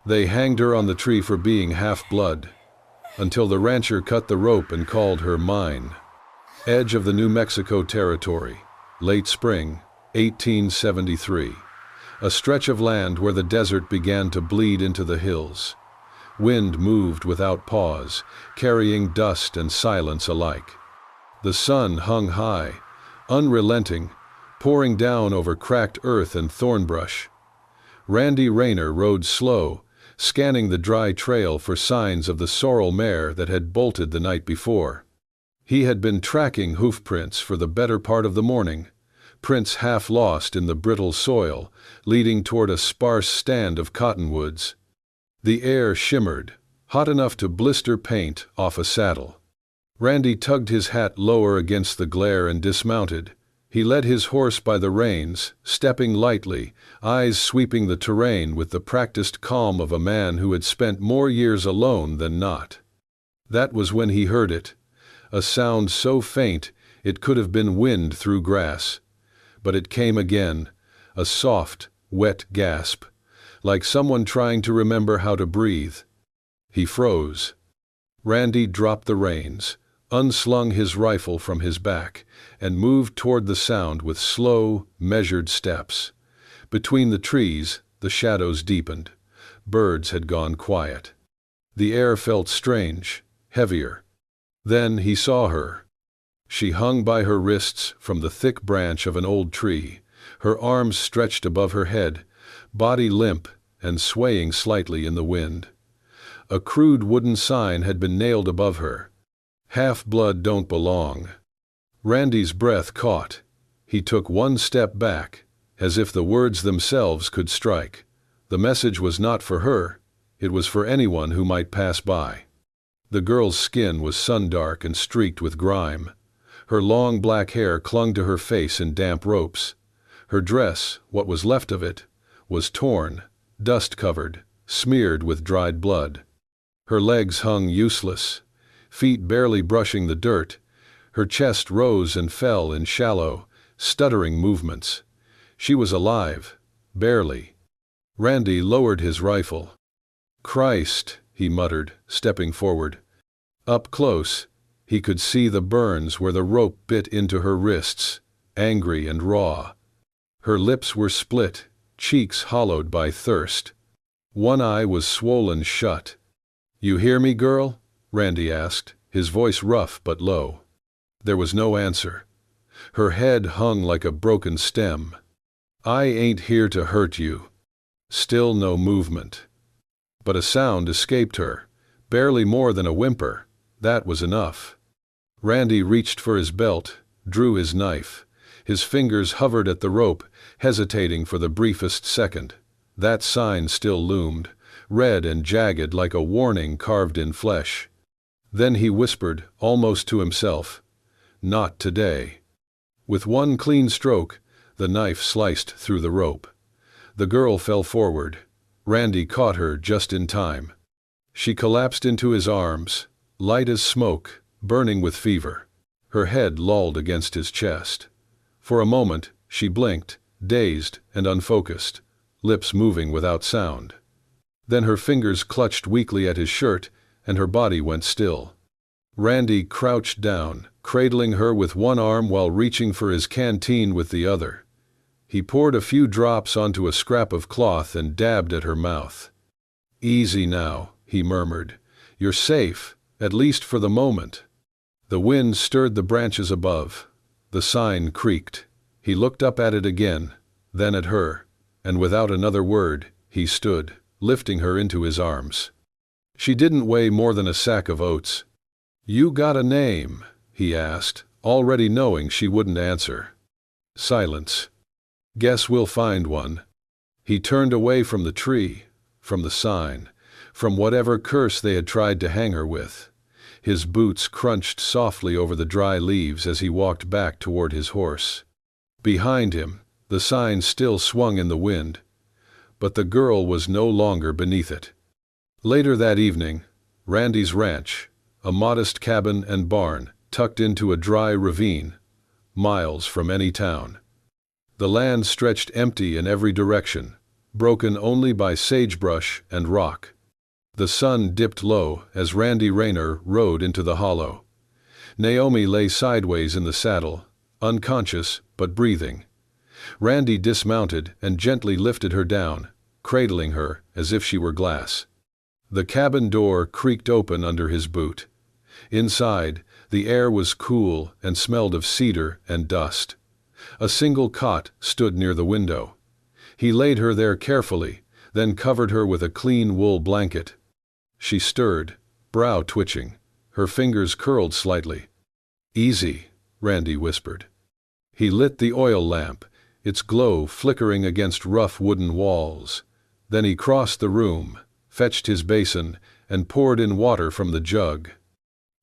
They hanged her on the tree for being half-blood, until the rancher cut the rope and called her mine. Edge of the New Mexico Territory, late spring, 1873. A stretch of land where the desert began to bleed into the hills. Wind moved without pause, carrying dust and silence alike. The sun hung high, unrelenting, pouring down over cracked earth and thornbrush. Randy Rayner rode slow, scanning the dry trail for signs of the sorrel mare that had bolted the night before. He had been tracking hoofprints for the better part of the morning, prints half lost in the brittle soil, leading toward a sparse stand of cottonwoods. The air shimmered, hot enough to blister paint off a saddle. Randy tugged his hat lower against the glare and dismounted. He led his horse by the reins, stepping lightly, eyes sweeping the terrain with the practiced calm of a man who had spent more years alone than not. That was when he heard it, a sound so faint it could have been wind through grass. But it came again, a soft, wet gasp, like someone trying to remember how to breathe. He froze. Randy dropped the reins, unslung his rifle from his back, and moved toward the sound with slow, measured steps. Between the trees, the shadows deepened. Birds had gone quiet. The air felt strange, heavier. Then he saw her. She hung by her wrists from the thick branch of an old tree, her arms stretched above her head, body limp and swaying slightly in the wind. A crude wooden sign had been nailed above her. "Half-blood don't belong." Randy's breath caught. He took one step back, as if the words themselves could strike. The message was not for her, it was for anyone who might pass by. The girl's skin was sun-dark and streaked with grime. Her long black hair clung to her face in damp ropes. Her dress, what was left of it, was torn, dust-covered, smeared with dried blood. Her legs hung useless, feet barely brushing the dirt. Her chest rose and fell in shallow, stuttering movements. She was alive, barely. Randy lowered his rifle. "Christ," he muttered, stepping forward. Up close, he could see the burns where the rope bit into her wrists, angry and raw. Her lips were split, cheeks hollowed by thirst. One eye was swollen shut. "You hear me, girl?" Randy asked, his voice rough but low. There was no answer. Her head hung like a broken stem. "I ain't here to hurt you." Still no movement. But a sound escaped her, barely more than a whimper. That was enough. Randy reached for his belt, drew his knife. His fingers hovered at the rope, hesitating for the briefest second. That sign still loomed, red and jagged like a warning carved in flesh. Then he whispered, almost to himself, "Not today." With one clean stroke, the knife sliced through the rope. The girl fell forward. Randy caught her just in time. She collapsed into his arms, light as smoke, burning with fever. Her head lolled against his chest. For a moment, she blinked, dazed and unfocused, lips moving without sound. Then her fingers clutched weakly at his shirt, and her body went still. Randy crouched down, cradling her with one arm while reaching for his canteen with the other. He poured a few drops onto a scrap of cloth and dabbed at her mouth. "Easy now," he murmured. "You're safe, at least for the moment." The wind stirred the branches above. The sign creaked. He looked up at it again, then at her, and without another word, he stood, lifting her into his arms. She didn't weigh more than a sack of oats. "You got a name?" he asked, already knowing she wouldn't answer. Silence. "Guess we'll find one." He turned away from the tree, from the sign, from whatever curse they had tried to hang her with. His boots crunched softly over the dry leaves as he walked back toward his horse. Behind him, the sign still swung in the wind, but the girl was no longer beneath it. Later that evening, Randy's ranch, a modest cabin and barn tucked into a dry ravine, miles from any town. The land stretched empty in every direction, broken only by sagebrush and rock. The sun dipped low as Randy Rayner rode into the hollow. Naomi lay sideways in the saddle, unconscious but breathing. Randy dismounted and gently lifted her down, cradling her as if she were glass. The cabin door creaked open under his boot. Inside, the air was cool and smelled of cedar and dust. A single cot stood near the window. He laid her there carefully, then covered her with a clean wool blanket. She stirred, brow twitching, her fingers curled slightly. "Easy," Randy whispered. He lit the oil lamp, its glow flickering against rough wooden walls. Then he crossed the room, fetched his basin, and poured in water from the jug.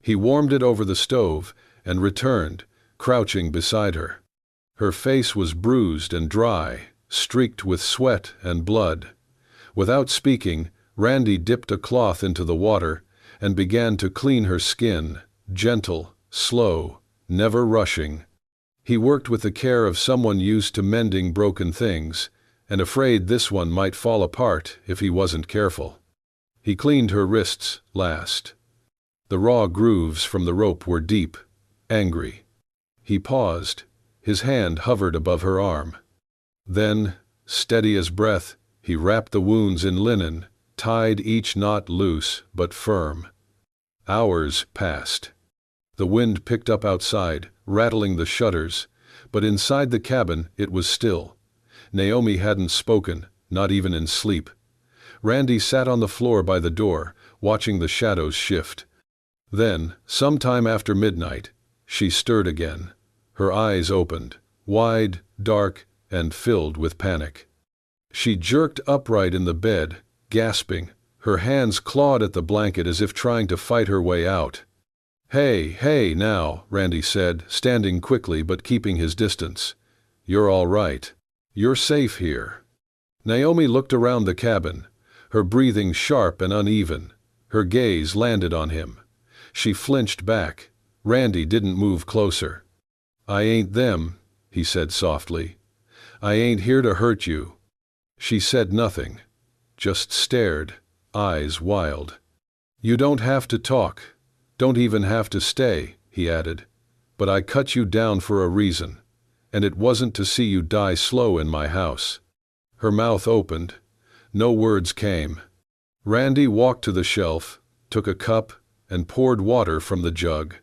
He warmed it over the stove and returned, crouching beside her. Her face was bruised and dry, streaked with sweat and blood. Without speaking, Randy dipped a cloth into the water and began to clean her skin, gentle, slow, never rushing. He worked with the care of someone used to mending broken things, and afraid this one might fall apart if he wasn't careful. He cleaned her wrists last. The raw grooves from the rope were deep, angry. He paused. His hand hovered above her arm. Then, steady as breath, he wrapped the wounds in linen, tied each knot loose but firm. Hours passed. The wind picked up outside, rattling the shutters, but inside the cabin it was still. Naomi hadn't spoken, not even in sleep. Randy sat on the floor by the door, watching the shadows shift. Then, sometime after midnight, she stirred again. Her eyes opened, wide, dark, and filled with panic. She jerked upright in the bed, gasping. Her hands clawed at the blanket as if trying to fight her way out. Hey, now," Randy said, standing quickly but keeping his distance. "You're all right. You're safe here." Naomi looked around the cabin, her breathing sharp and uneven. Her gaze landed on him. She flinched back. Randy didn't move closer. "I ain't them," he said softly. "I ain't here to hurt you." She said nothing, just stared, eyes wild. "You don't have to talk. Don't even have to stay," he added. "But I cut you down for a reason, and it wasn't to see you die slow in my house." Her mouth opened. No words came. Randy walked to the shelf, took a cup, and poured water from the jug.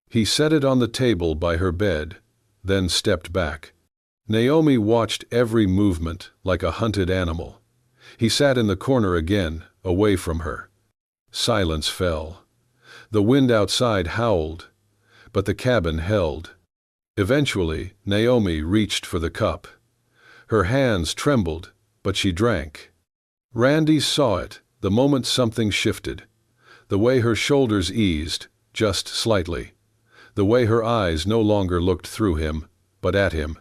He set it on the table by her bed, then stepped back. Naomi watched every movement like a hunted animal. He sat in the corner again, away from her. Silence fell. The wind outside howled, but the cabin held. Eventually, Naomi reached for the cup. Her hands trembled, but she drank. Randy saw it the moment something shifted. The way her shoulders eased, just slightly. The way her eyes no longer looked through him, but at him.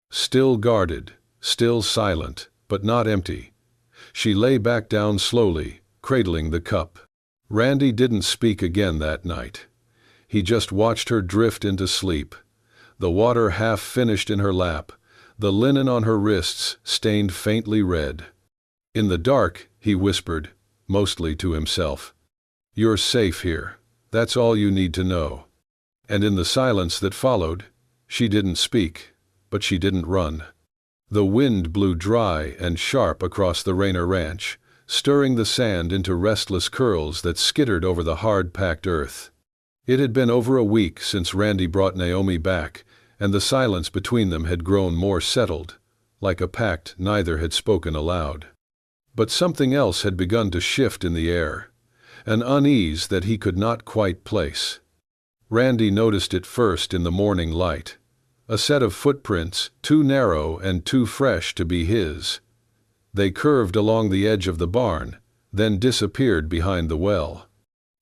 Still guarded, still silent, but not empty. She lay back down slowly, cradling the cup. Randy didn't speak again that night. He just watched her drift into sleep. The water half finished in her lap, the linen on her wrists stained faintly red. In the dark, he whispered, mostly to himself, "You're safe here. That's all you need to know." And in the silence that followed, she didn't speak, but she didn't run. The wind blew dry and sharp across the Rayner ranch, stirring the sand into restless curls that skittered over the hard-packed earth. It had been over a week since Randy brought Naomi back, and the silence between them had grown more settled, like a pact neither had spoken aloud. But something else had begun to shift in the air, an unease that he could not quite place. Randy noticed it first in the morning light. A set of footprints, too narrow and too fresh to be his. They curved along the edge of the barn, then disappeared behind the well.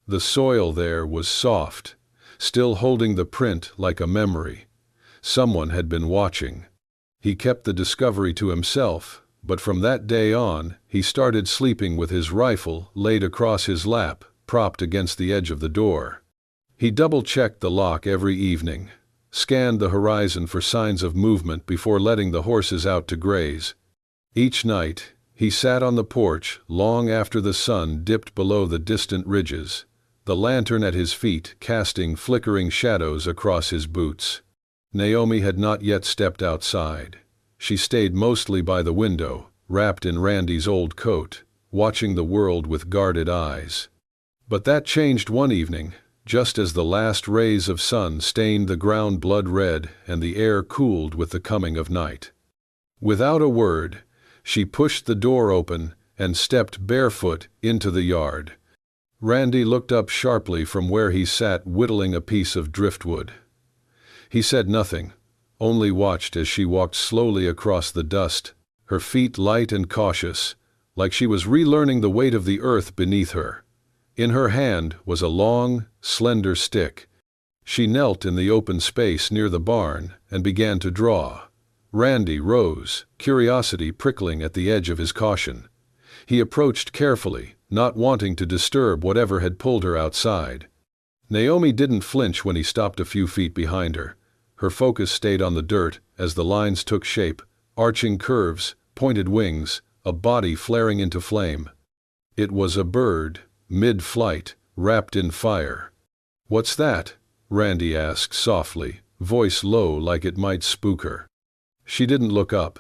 The soil there was soft, still holding the print like a memory. Someone had been watching. He kept the discovery to himself, but from that day on, he started sleeping with his rifle laid across his lap, propped against the edge of the door. He double-checked the lock every evening, scanned the horizon for signs of movement before letting the horses out to graze. Each night, He sat on the porch long after the sun dipped below the distant ridges, the lantern at his feet casting flickering shadows across his boots. Naomi had not yet stepped outside. She stayed mostly by the window, wrapped in Randy's old coat, watching the world with guarded eyes. But that changed one evening, just as the last rays of sun stained the ground blood red and the air cooled with the coming of night. Without a word, she pushed the door open and stepped barefoot into the yard. Randy looked up sharply from where he sat whittling a piece of driftwood. He said nothing, only watched as she walked slowly across the dust, her feet light and cautious, like she was relearning the weight of the earth beneath her. In her hand was a long, slender stick. She knelt in the open space near the barn and began to draw. Randy rose, curiosity prickling at the edge of his caution. He approached carefully, not wanting to disturb whatever had pulled her outside. Naomi didn't flinch when he stopped a few feet behind her. Her focus stayed on the dirt as the lines took shape, arching curves, pointed wings, a body flaring into flame. It was a bird, mid-flight, wrapped in fire. "What's that?" Randy asked softly, voice low like it might spook her. She didn't look up.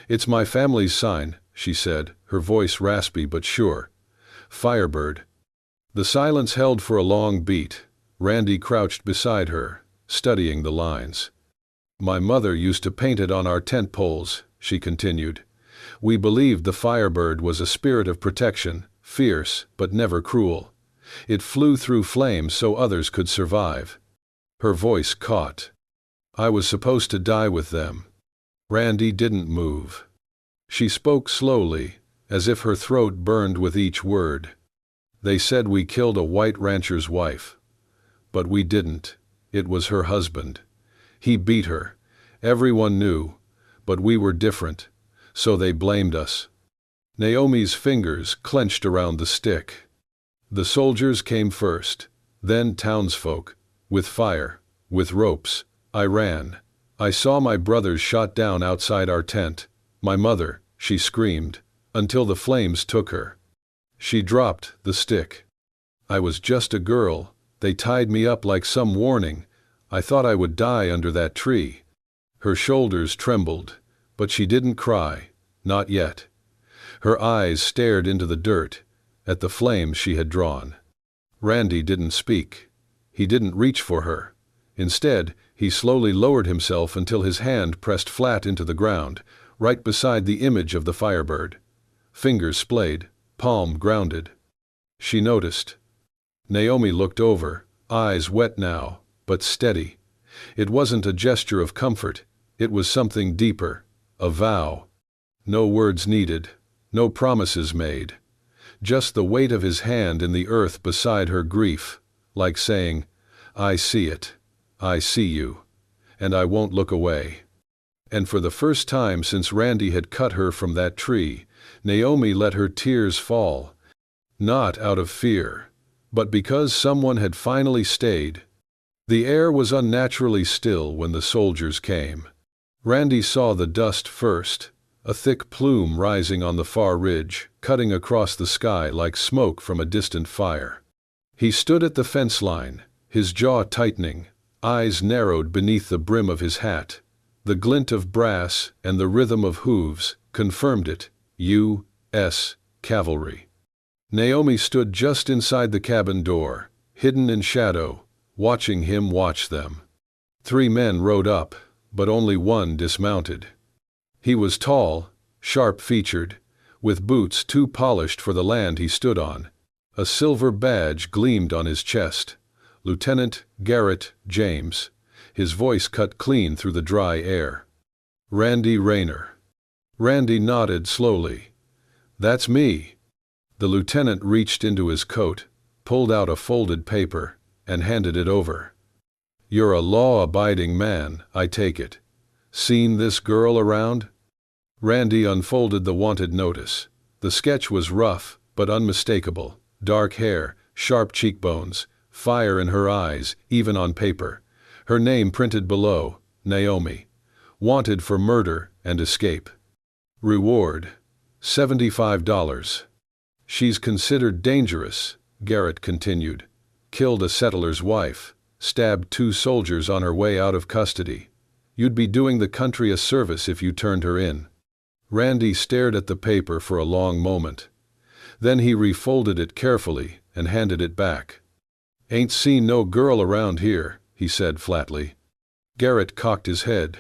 "It's my family's sign," she said, her voice raspy but sure. "Firebird." The silence held for a long beat. Randy crouched beside her, studying the lines. "My mother used to paint it on our tent poles," she continued. "We believed the firebird was a spirit of protection, fierce but never cruel. It flew through flames so others could survive." Her voice caught. "I was supposed to die with them." Randy didn't move. She spoke slowly, as if her throat burned with each word. "They said we killed a white rancher's wife. But we didn't. It was her husband. He beat her. Everyone knew. But we were different. So they blamed us." Naomi's fingers clenched around the stick. "The soldiers came first, then townsfolk, with fire, with ropes. I ran. I saw my brothers shot down outside our tent. My mother," she screamed, "until the flames took her." She dropped the stick. "I was just a girl. They tied me up like some warning. I thought I would die under that tree." Her shoulders trembled, but she didn't cry, not yet. Her eyes stared into the dirt, at the flames she had drawn. Randy didn't speak. He didn't reach for her. Instead, he slowly lowered himself until his hand pressed flat into the ground, right beside the image of the firebird. Fingers splayed, palm grounded. She noticed. Naomi looked over, eyes wet now, but steady. It wasn't a gesture of comfort, it was something deeper, a vow. No words needed, no promises made. Just the weight of his hand in the earth beside her grief, like saying, "I see it. I see you. And I won't look away." And for the first time since Randy had cut her from that tree, Naomi let her tears fall. Not out of fear, but because someone had finally stayed. The air was unnaturally still when the soldiers came. Randy saw the dust first, a thick plume rising on the far ridge, cutting across the sky like smoke from a distant fire. He stood at the fence line, his jaw tightening, eyes narrowed beneath the brim of his hat. The glint of brass and the rhythm of hooves confirmed it. U.S. Cavalry. Naomi stood just inside the cabin door, hidden in shadow, watching him watch them. 3 men rode up, but only one dismounted. He was tall, sharp-featured, with boots too polished for the land he stood on. A silver badge gleamed on his chest. Lieutenant Garrett James. His voice cut clean through the dry air. "Randy Rayner." Randy nodded slowly. "That's me." The lieutenant reached into his coat, pulled out a folded paper, and handed it over. "You're a law-abiding man, I take it. Seen this girl around?" Randy unfolded the wanted notice. The sketch was rough, but unmistakable. Dark hair, sharp cheekbones, fire in her eyes, even on paper. Her name printed below, Naomi. Wanted for murder and escape. Reward, $75. She's considered dangerous, Garrett continued. Killed a settler's wife, stabbed 2 soldiers on her way out of custody. You'd be doing the country a service if you turned her in. Randy stared at the paper for a long moment. Then he refolded it carefully and handed it back. Ain't seen no girl around here, he said flatly. Garrett cocked his head.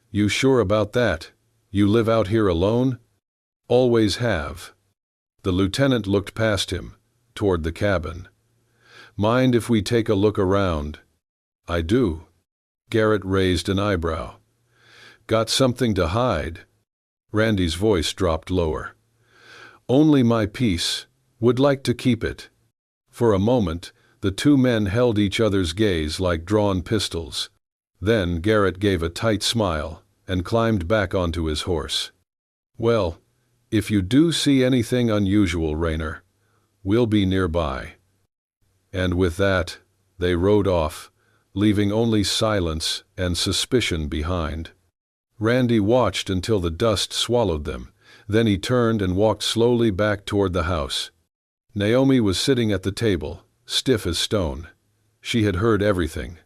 You sure about that? You live out here alone? Always have. The lieutenant looked past him, toward the cabin. Mind if we take a look around? I do. Garrett raised an eyebrow. Got something to hide? Randy's voice dropped lower. Only my piece. Would like to keep it. For a moment, the 2 men held each other's gaze like drawn pistols. Then Garrett gave a tight smile and climbed back onto his horse. Well, if you do see anything unusual, Rayner, we'll be nearby. And with that, they rode off, leaving only silence and suspicion behind. Randy watched until the dust swallowed them. Then he turned and walked slowly back toward the house. Naomi was sitting at the table, stiff as stone. She had heard everything.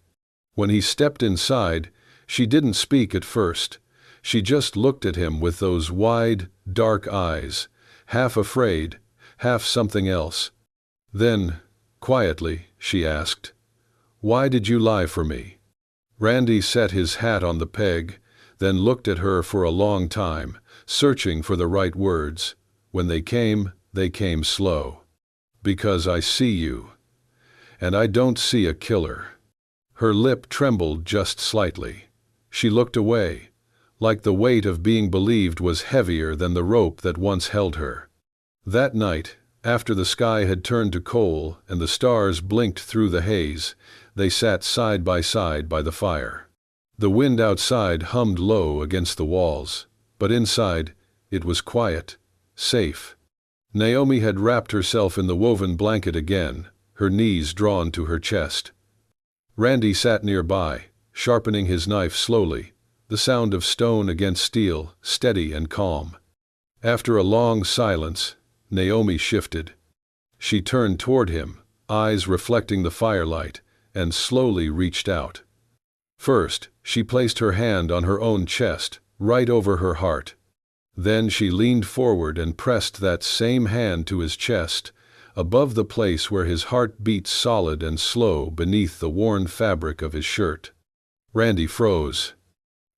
When he stepped inside, she didn't speak at first. She just looked at him with those wide, dark eyes, half afraid, half something else. Then, quietly, she asked, "Why did you lie for me?" Randy set his hat on the peg, then looked at her for a long time, searching for the right words. When they came slow. Because I see you. And I don't see a killer. Her lip trembled just slightly. She looked away, like the weight of being believed was heavier than the rope that once held her. That night, after the sky had turned to coal and the stars blinked through the haze, they sat side by the fire. The wind outside hummed low against the walls, but inside, it was quiet, safe. Naomi had wrapped herself in the woven blanket again, her knees drawn to her chest. Randy sat nearby, sharpening his knife slowly, the sound of stone against steel, steady and calm. After a long silence, Naomi shifted. She turned toward him, eyes reflecting the firelight, and slowly reached out. First, she placed her hand on her own chest, right over her heart. Then she leaned forward and pressed that same hand to his chest, above the place where his heart beat solid and slow beneath the worn fabric of his shirt. Randy froze.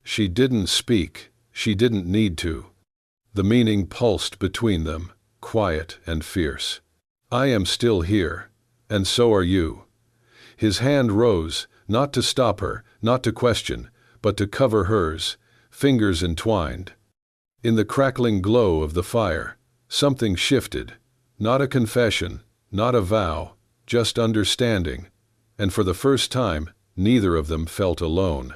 She didn't speak. She didn't need to. The meaning pulsed between them, quiet and fierce. I am still here, and so are you. His hand rose, not to stop her, not to question, but to cover hers, fingers entwined. In the crackling glow of the fire, something shifted. Not a confession, not a vow, just understanding. And for the first time, neither of them felt alone.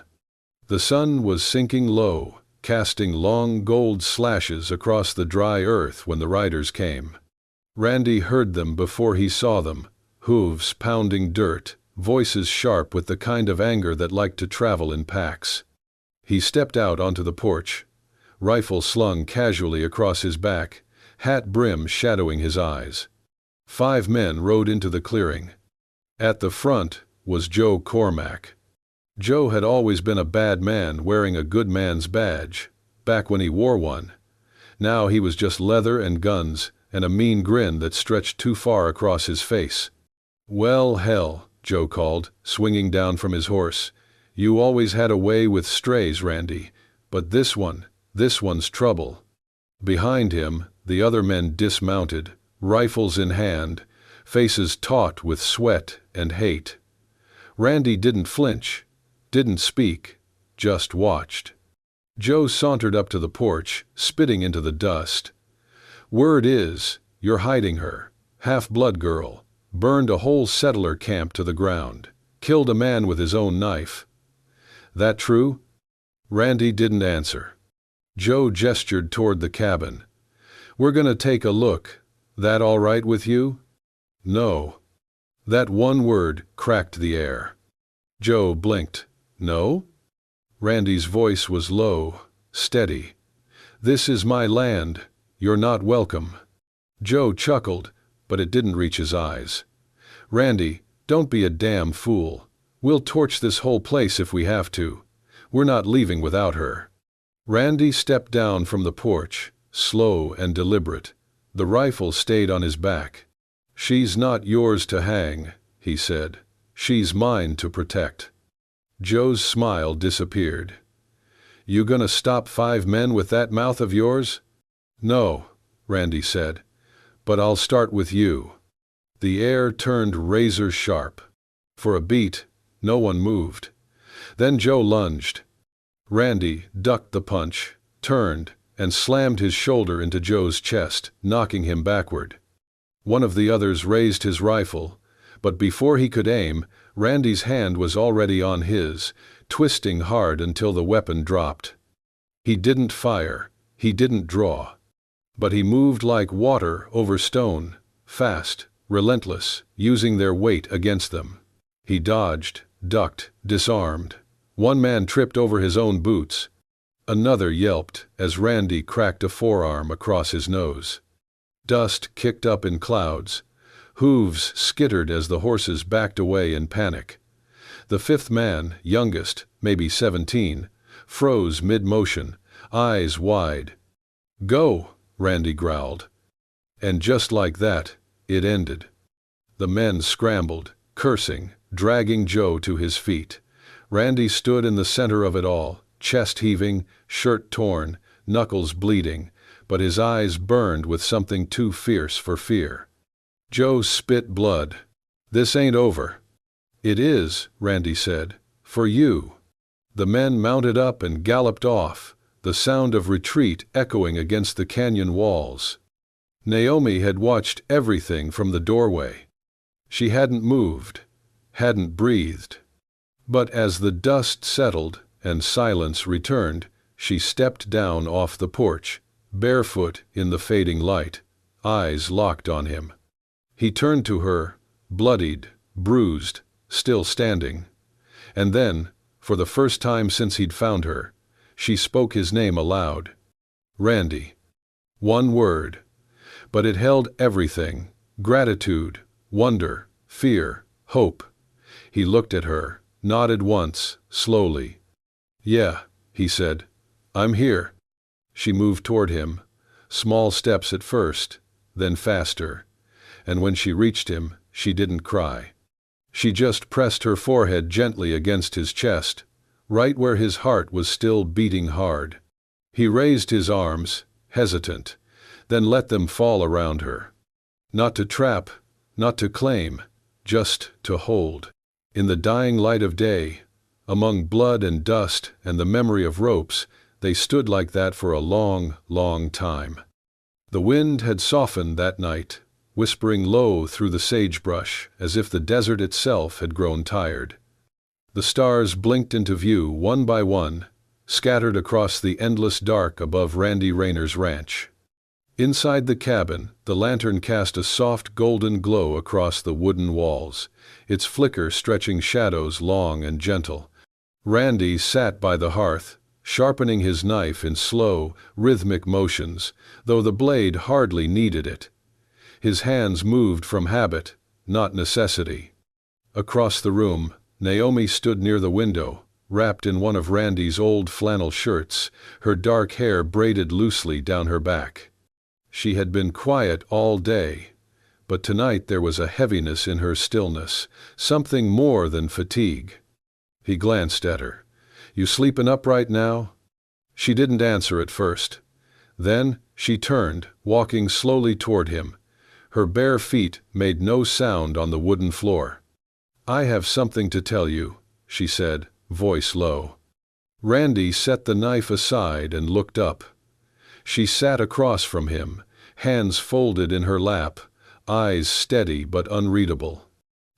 The sun was sinking low, casting long gold slashes across the dry earth when the riders came. Randy heard them before he saw them, hooves pounding dirt, voices sharp with the kind of anger that liked to travel in packs. He stepped out onto the porch, rifle slung casually across his back, hat brim shadowing his eyes. 5 men rode into the clearing. At the front was Joe Cormack. Joe had always been a bad man wearing a good man's badge, back when he wore one. Now he was just leather and guns and a mean grin that stretched too far across his face. "Well, hell," Joe called, swinging down from his horse. "You always had a way with strays, Randy, but this one's trouble." Behind him, the other men dismounted, rifles in hand, faces taut with sweat and hate. Randy didn't flinch, didn't speak, just watched. Joe sauntered up to the porch, spitting into the dust. "Word is, you're hiding her. Half-blood girl. Burned a whole settler camp to the ground. Killed a man with his own knife. That true?" Randy didn't answer. Joe gestured toward the cabin. "We're gonna take a look. That all right with you?" "No." That one word cracked the air. Joe blinked. "No?" Randy's voice was low, steady. "This is my land. "You're not welcome." Joe chuckled, but it didn't reach his eyes. "Randy, don't be a damn fool. We'll torch this whole place if we have to. We're not leaving without her." Randy stepped down from the porch, slow and deliberate. The rifle stayed on his back. "She's not yours to hang," he said. "She's mine to protect." Joe's smile disappeared. "You gonna stop 5 men with that mouth of yours?" "No," Randy said, "but I'll start with you." The air turned razor sharp. For a beat, no one moved. Then Joe lunged. Randy ducked the punch, turned, and slammed his shoulder into Joe's chest, knocking him backward. One of the others raised his rifle, but before he could aim, Randy's hand was already on his, twisting hard until the weapon dropped. He didn't fire, he didn't draw. But he moved like water over stone, fast, relentless, using their weight against them. He dodged, ducked, disarmed. One man tripped over his own boots. Another yelped as Randy cracked a forearm across his nose. Dust kicked up in clouds. Hooves skittered as the horses backed away in panic. The 5th man, youngest, maybe 17, froze mid-motion, eyes wide. "Go," Randy growled. And just like that, it ended. The men scrambled, cursing, dragging Joe to his feet. Randy stood in the center of it all, chest heaving, shirt torn, knuckles bleeding, but his eyes burned with something too fierce for fear. Joe spit blood. "This ain't over." "It is," Randy said, "for you." The men mounted up and galloped off, the sound of retreat echoing against the canyon walls. Naomi had watched everything from the doorway. She hadn't moved, hadn't breathed. But as the dust settled and silence returned, she stepped down off the porch, barefoot in the fading light, eyes locked on him. He turned to her, bloodied, bruised, still standing. And then, for the first time since he'd found her, she spoke his name aloud. "Randy." One word. But it held everything: gratitude, wonder, fear, hope. He looked at her, nodded once, slowly. "Yeah," he said. "I'm here." She moved toward him, small steps at first, then faster. And when she reached him, she didn't cry. She just pressed her forehead gently against his chest, right where his heart was still beating hard. He raised his arms, hesitant, then let them fall around her. Not to trap, not to claim, just to hold. In the dying light of day, among blood and dust and the memory of ropes, they stood like that for a long, long time. The wind had softened that night, whispering low through the sagebrush as if the desert itself had grown tired. The stars blinked into view one by one, scattered across the endless dark above Randy Rayner's ranch. Inside the cabin, the lantern cast a soft golden glow across the wooden walls, its flicker stretching shadows long and gentle. Randy sat by the hearth, sharpening his knife in slow, rhythmic motions, though the blade hardly needed it. His hands moved from habit, not necessity. Across the room, Naomi stood near the window, wrapped in one of Randy's old flannel shirts, her dark hair braided loosely down her back. She had been quiet all day, but tonight there was a heaviness in her stillness, something more than fatigue. He glanced at her. "You sleepin' up right now?" She didn't answer at first. Then she turned, walking slowly toward him. Her bare feet made no sound on the wooden floor. "I have something to tell you," she said, voice low. Randy set the knife aside and looked up. She sat across from him, hands folded in her lap, eyes steady but unreadable.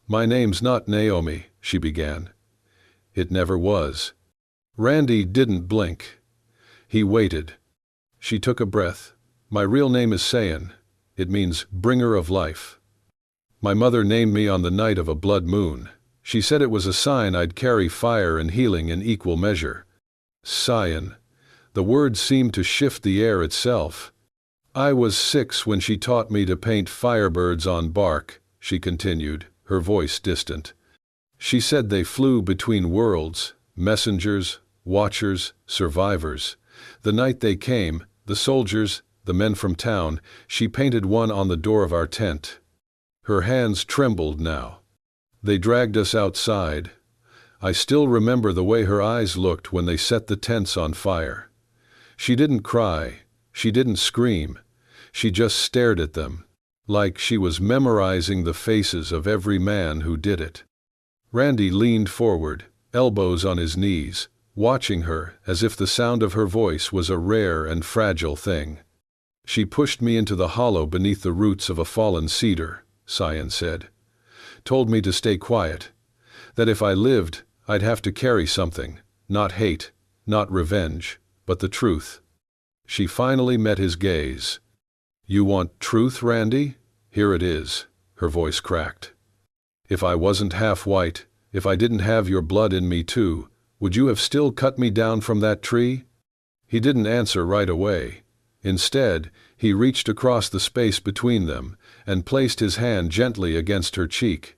"My name's not Naomi," she began. "It never was." Randy didn't blink. He waited. She took a breath. "My real name is Sayan. It means bringer of life. My mother named me on the night of a blood moon. She said it was a sign I'd carry fire and healing in equal measure." Sayan. The word seemed to shift the air itself. I was 6 when she taught me to paint firebirds on bark, she continued, her voice distant. She said they flew between worlds, messengers, watchers, survivors. The night they came, the soldiers, the men from town, she painted one on the door of our tent. Her hands trembled now. They dragged us outside. I still remember the way her eyes looked when they set the tents on fire. She didn't cry. She didn't scream. She just stared at them, like she was memorizing the faces of every man who did it. Randy leaned forward, elbows on his knees, watching her as if the sound of her voice was a rare and fragile thing. She pushed me into the hollow beneath the roots of a fallen cedar, Cyan said. Told me to stay quiet. That if I lived, I'd have to carry something, not hate, not revenge, but the truth. She finally met his gaze. You want truth, Randy? Here it is, her voice cracked. If I wasn't half white, if I didn't have your blood in me too, would you have still cut me down from that tree? He didn't answer right away. Instead, he reached across the space between them and placed his hand gently against her cheek.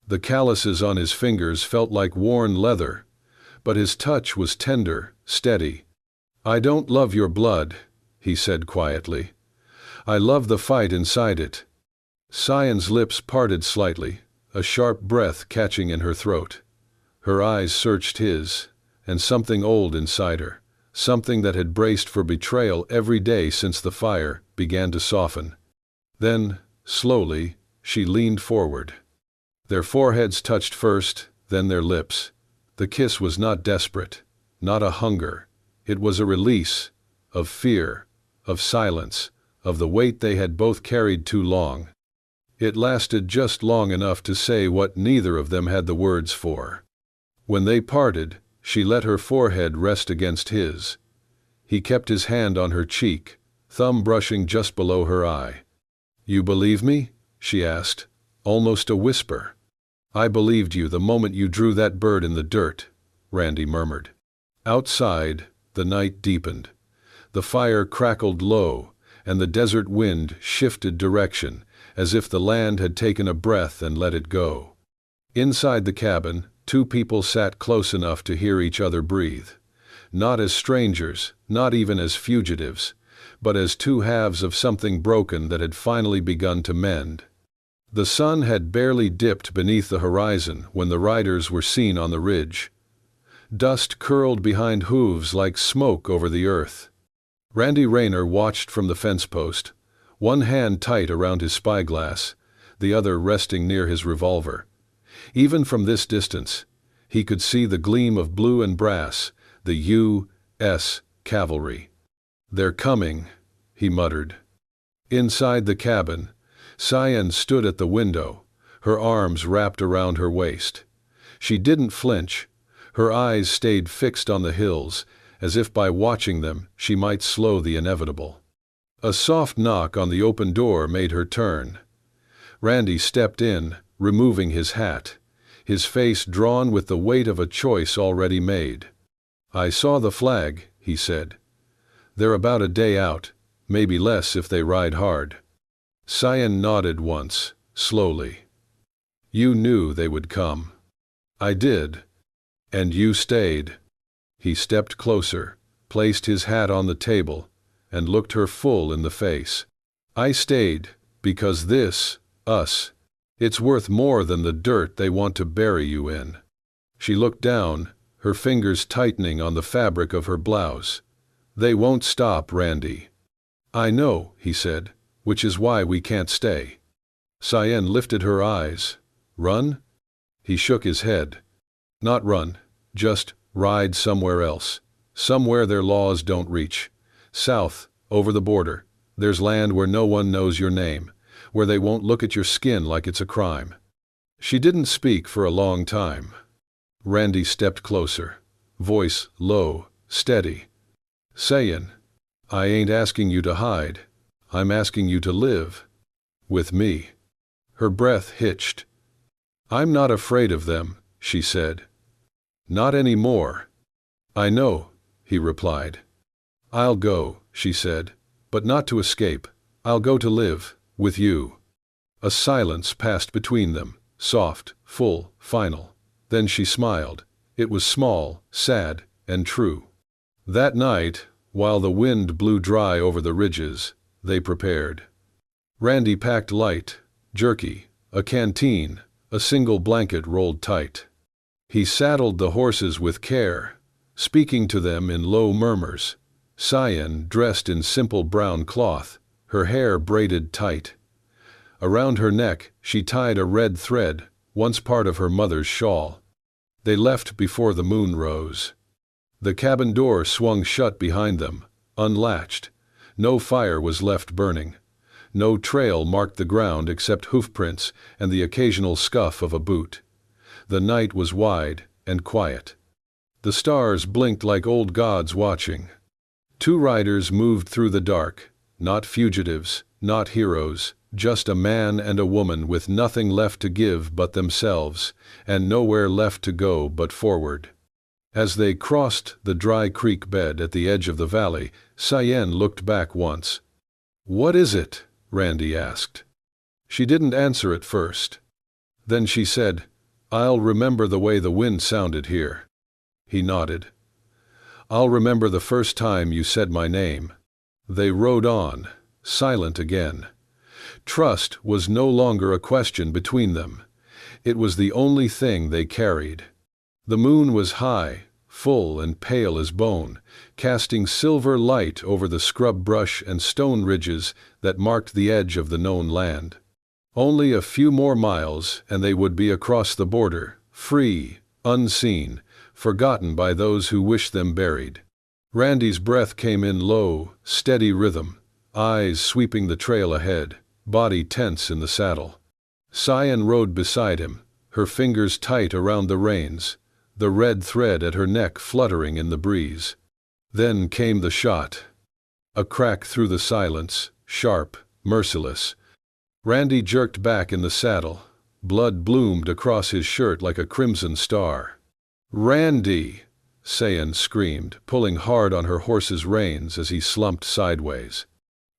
The calluses on his fingers felt like worn leather, but his touch was tender, steady. I don't love your blood, he said quietly. I love the fight inside it. Cyan's lips parted slightly, a sharp breath catching in her throat. Her eyes searched his, and something old inside her, something that had braced for betrayal every day since the fire, began to soften. Then, slowly, she leaned forward. Their foreheads touched first, then their lips. The kiss was not desperate, not a hunger. It was a release, of fear, of silence, of the weight they had both carried too long. It lasted just long enough to say what neither of them had the words for. When they parted, she let her forehead rest against his. He kept his hand on her cheek, thumb brushing just below her eye. You believe me? She asked, almost a whisper. I believed you the moment you drew that bird in the dirt, Randy murmured. Outside, the night deepened. The fire crackled low, and the desert wind shifted direction, as if the land had taken a breath and let it go. Inside the cabin, two people sat close enough to hear each other breathe. Not as strangers, not even as fugitives, but as two halves of something broken that had finally begun to mend. The sun had barely dipped beneath the horizon when the riders were seen on the ridge. Dust curled behind hooves like smoke over the earth. Randy Rayner watched from the fence post, one hand tight around his spyglass, the other resting near his revolver. Even from this distance, he could see the gleam of blue and brass, the U.S. cavalry. They're coming, he muttered. Inside the cabin, Cyan stood at the window, her arms wrapped around her waist. She didn't flinch. Her eyes stayed fixed on the hills, as if by watching them she might slow the inevitable. A soft knock on the open door made her turn. Randy stepped in, removing his hat, his face drawn with the weight of a choice already made. I saw the flag, he said. They're about a day out, maybe less if they ride hard. Cyan nodded once, slowly. You knew they would come. I did. And you stayed. He stepped closer, placed his hat on the table, and looked her full in the face. I stayed, because this, us, it's worth more than the dirt they want to bury you in. She looked down, her fingers tightening on the fabric of her blouse. They won't stop, Randy. I know, he said, which is why we can't stay. Cyan lifted her eyes. Run? He shook his head. Not run, just ride somewhere else. Somewhere their laws don't reach. South, over the border. There's land where no one knows your name, where they won't look at your skin like it's a crime. She didn't speak for a long time. Randy stepped closer, voice low, steady. Cyan, I ain't asking you to hide. I'm asking you to live. With me. Her breath hitched. I'm not afraid of them, she said. Not anymore. I know, he replied. I'll go, she said. But not to escape. I'll go to live, with you. A silence passed between them, soft, full, final. Then she smiled. It was small, sad, and true. That night, while the wind blew dry over the ridges, they prepared. Randy packed light, jerky, a canteen, a single blanket rolled tight. He saddled the horses with care, speaking to them in low murmurs. Cyan, dressed in simple brown cloth, her hair braided tight. Around her neck she tied a red thread, once part of her mother's shawl. They left before the moon rose. The cabin door swung shut behind them, unlatched. No fire was left burning. No trail marked the ground except hoofprints and the occasional scuff of a boot. The night was wide and quiet. The stars blinked like old gods watching. Two riders moved through the dark, not fugitives, not heroes, just a man and a woman with nothing left to give but themselves, and nowhere left to go but forward. As they crossed the dry creek bed at the edge of the valley, Cyan looked back once. "What is it?" Randy asked. She didn't answer at first. Then she said, "I'll remember the way the wind sounded here." He nodded. "I'll remember the first time you said my name." They rode on, silent again. Trust was no longer a question between them. It was the only thing they carried. The moon was high, full and pale as bone, casting silver light over the scrub brush and stone ridges that marked the edge of the known land. Only a few more miles and they would be across the border, free, unseen, forgotten by those who wished them buried. Randy's breath came in low, steady rhythm, eyes sweeping the trail ahead, body tense in the saddle. Cyan rode beside him, her fingers tight around the reins, the red thread at her neck fluttering in the breeze. Then came the shot. A crack through the silence, sharp, merciless. Randy jerked back in the saddle. Blood bloomed across his shirt like a crimson star. "Randy!" Cyan screamed, pulling hard on her horse's reins as he slumped sideways.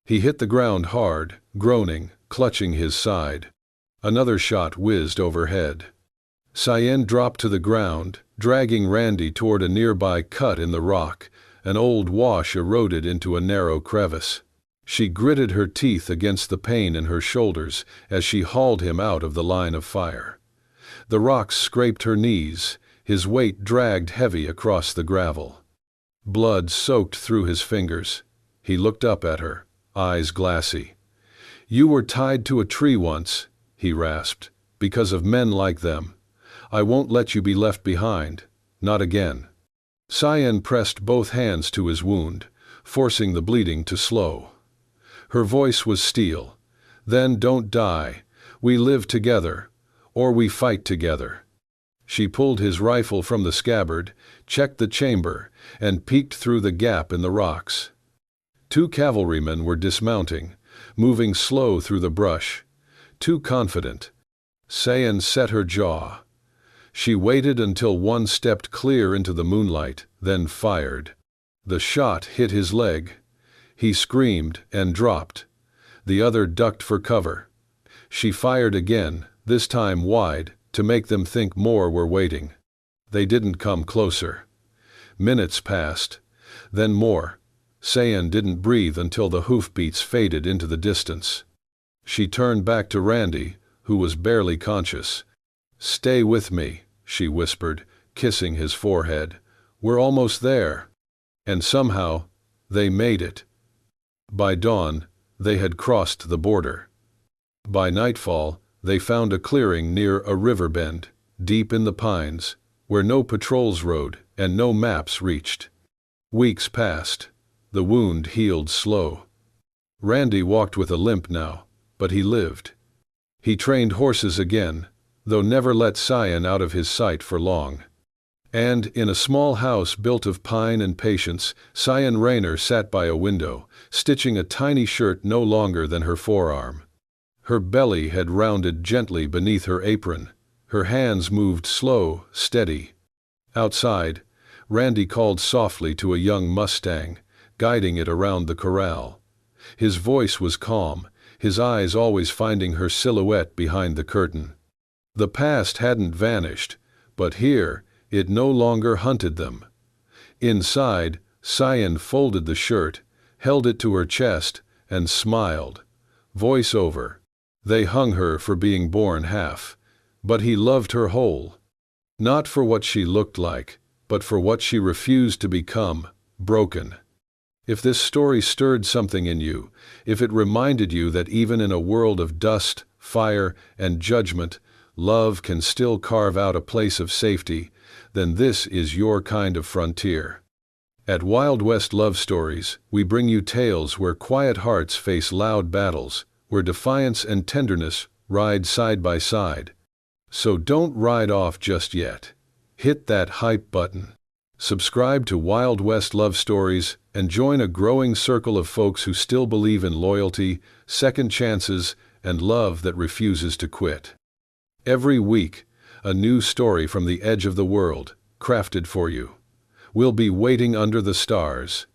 He hit the ground hard, groaning, clutching his side. Another shot whizzed overhead. Cyan dropped to the ground, dragging Randy toward a nearby cut in the rock. An old wash eroded into a narrow crevice. She gritted her teeth against the pain in her shoulders as she hauled him out of the line of fire. The rocks scraped her knees, his weight dragged heavy across the gravel. Blood soaked through his fingers. He looked up at her, eyes glassy. "You were tied to a tree once," he rasped, "because of men like them. I won't let you be left behind. Not again." Cyan pressed both hands to his wound, forcing the bleeding to slow. Her voice was steel. "Then don't die. We live together, or we fight together." She pulled his rifle from the scabbard, checked the chamber, and peeked through the gap in the rocks. Two cavalrymen were dismounting, moving slow through the brush. Too confident. Cyan set her jaw. She waited until one stepped clear into the moonlight, then fired. The shot hit his leg. He screamed and dropped. The other ducked for cover. She fired again, this time wide, to make them think more were waiting. They didn't come closer. Minutes passed, then more. Cyan didn't breathe until the hoofbeats faded into the distance. She turned back to Randy, who was barely conscious. "Stay with me," she whispered, kissing his forehead. "We're almost there." And somehow, they made it. By dawn, they had crossed the border. By nightfall, they found a clearing near a river bend, deep in the pines, where no patrols rode and no maps reached. Weeks passed. The wound healed slow. Randy walked with a limp now, but he lived. He trained horses again, though never let Cyan out of his sight for long. And in a small house built of pine and patience, Cyan Rayner sat by a window, stitching a tiny shirt no longer than her forearm. Her belly had rounded gently beneath her apron. Her hands moved slow, steady. Outside, Randy called softly to a young Mustang, guiding it around the corral. His voice was calm, his eyes always finding her silhouette behind the curtain. The past hadn't vanished, but here, it no longer hunted them. Inside, Cyan folded the shirt, held it to her chest, and smiled. Voice over. They hung her for being born half, but he loved her whole. Not for what she looked like, but for what she refused to become, broken. If this story stirred something in you, if it reminded you that even in a world of dust, fire, and judgment, love can still carve out a place of safety, then this is your kind of frontier. At Wild West Love Stories, we bring you tales where quiet hearts face loud battles, where defiance and tenderness ride side by side. So don't ride off just yet. Hit that hype button. Subscribe to Wild West Love Stories and join a growing circle of folks who still believe in loyalty, second chances, and love that refuses to quit. Every week, a new story from the edge of the world, crafted for you. We'll be waiting under the stars.